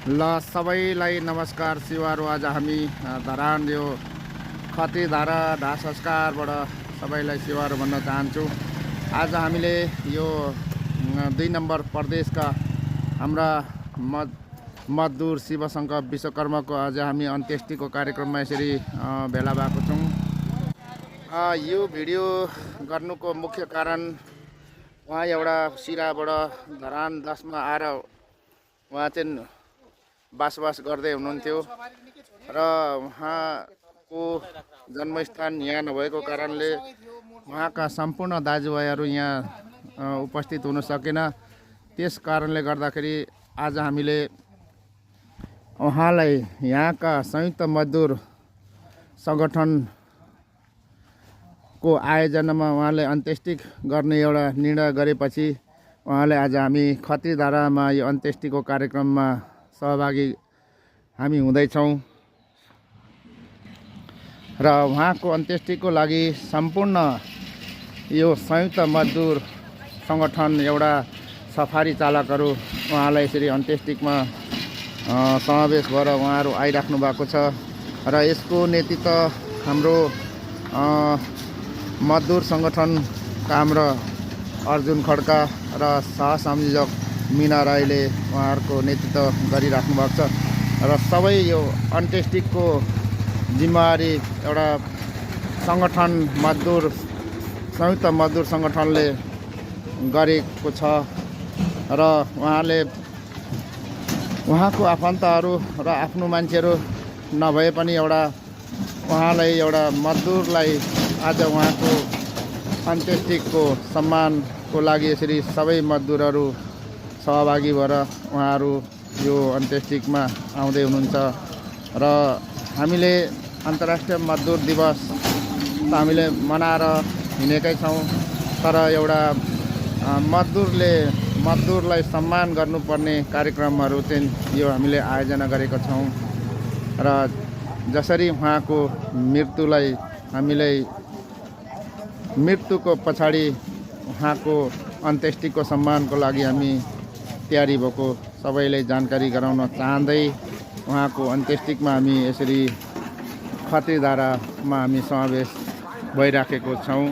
ल सबैलाई नमस्कार शिवारू। आज हामी धरान यो खतिधारा दाह संस्कारबाट सबैलाई शिवारू भन्न चाहन्छु। आज हामीले यो 2 नम्बर प्रदेशका हाम्रा मजदुर शिवशङ्कर विश्वकर्माको आज हामी अन्त्येष्टिको कार्यक्रममा यसरी भेला भएको छौँ। यो भिडियो गर्नुको मुख्य कारण उहाँ एउटा सिराबाट धरान 10 मा आएर उहाँ चाहिँ बसोबास गर्दै हुनुहुन्थ्यो र उहाँको जन्मस्थान यहाँ नभएको कारणले उहाँका सम्पूर्ण दाजुभाइहरू यहाँ उपस्थित हुन सकेन। त्यस कारणले गर्दाखेरि आज हामीले उहाँलाई यहाँका संयुक्त मजदुर सङ्गठनको आयोजनामा उहाँले अन्त्येष्टि गर्ने एउटा निर्णय गरेपछि उहाँले आज हामी खतिधारामा यो अन्त्येष्टिको कार्यक्रममा सहभागी हामी हुँदैछौँ र उहाँको अन्त्येष्टिको लागि सम्पूर्ण यो संयुक्त मजदुर सङ्गठन एउटा सफारी चालकहरू उहाँलाई यसरी अन्त्येष्टिमा समावेश भएर उहाँहरू आइराख्नु भएको छ र यसको नेतृत्व हाम्रो मजदुर सङ्गठनका हाम्रा अर्जुन खड्का र सहसंयोजक मिना राईले उहाँहरूको नेतृत्व गरिराख्नु भएको छ र सबै यो अन्त्येष्टिको जिम्मेवारी एउटा सङ्गठन संयुक्त मजदुर सङ्गठनले गरेको छ र उहाँले उहाँको आफन्तहरू र आफ्नो मान्छेहरू नभए पनि एउटा उहाँलाई एउटा मजदुरलाई आज उहाँको अन्त्येष्टिको सम्मानको लागि यसरी सबै मजदुरहरू सहभागी भएर उहाँहरू यो अन्त्येष्टिमा आउँदै हुनुहुन्छ र हामीले अन्तर्राष्ट्रिय मजदुर दिवस त हामीले मनाएर हिँडेकै छौँ, तर एउटा मजदुरलाई सम्मान गर्नुपर्ने कार्यक्रमहरू चाहिँ यो हामीले आयोजना गरेका छौँ र जसरी उहाँको मृत्युलाई हामीले मृत्युको पछाडि उहाँको अन्त्येष्टिको सम्मानको लागि हामी तयारी भएको सबैलाई जानकारी गराउन चाहँदै उहाँको अन्त्येष्टिमा हामी यसरी खतिधारामा हामी समावेश भइराखेको छौँ।